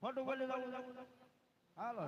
ખોટું બોલી દઉં હાલો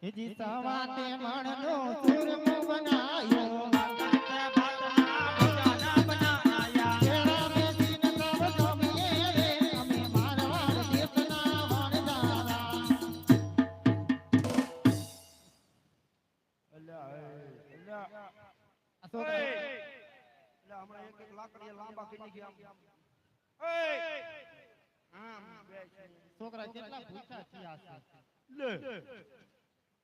હિજી સવાતે મણનો સુરમો બનાયો છોકરા કેટલા ભૂખ્યા થયા છે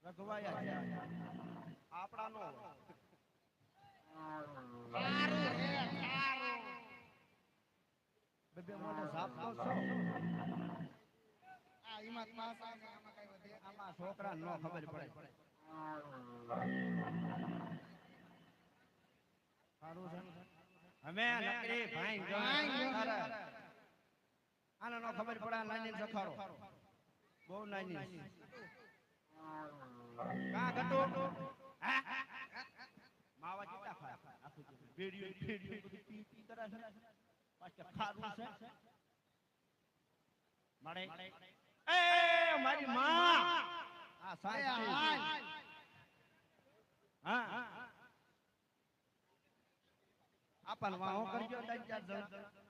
રઘવાયા આપડા નો બેબે મોને સાફ તો છો આ હિંમત માં આમાં કઈ વધે આમાં છોકરા નો ખબર પડે સારું છે અમે નકરી ભાઈ આનો નો ખબર પડે નાની સખારો બહુ નાની કા ગટો માવા ચીટા ખાય આખું બેડીઓ બેડીઓ બધી પી પી કરે છે પાછા ખારું છે મારે એ મારી માં આ સાઈ હા આપન વાહો કરજો દાજ્યા જણ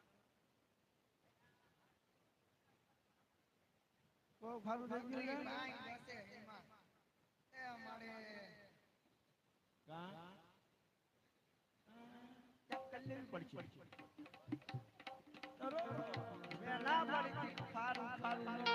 કો ખારું થઈ ગયું એ અમારે કા કલ્લે પડશે તરો મે ના પડી ખારું ખારું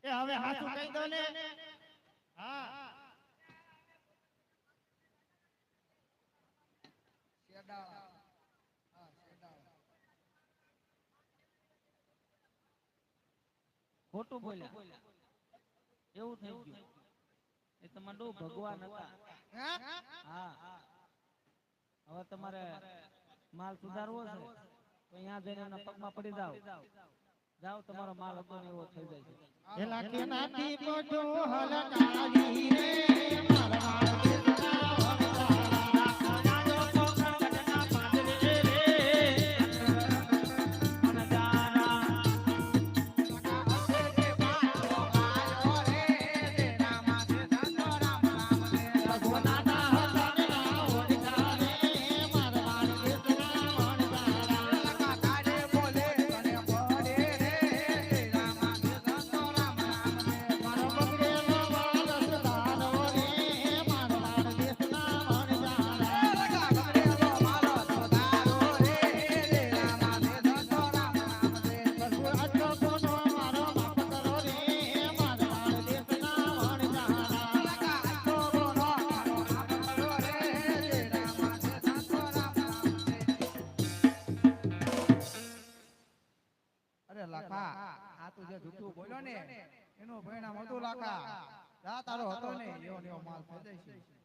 એ હવે હાથું કહી દો ને હા શેડાળા હા શેડાળા ખોટું બોલ્યા એવું થઈ ગયું એ તમારો ભગવાન હતા હા હવે તમારે માલ સુધારવો છે તો અહીંયા જઈને એના પગમાં પડી જાવ જાવ તમારો માલ હતો ને એવો થઈ જાય છે એલા કે નાથી પોજો હલકારી રે મારવાડ જૂઠું બોલ્યો ને એનો પરિણામ હતું લાખા જા તારો હતો ને એવો માલ થઈ જાય છે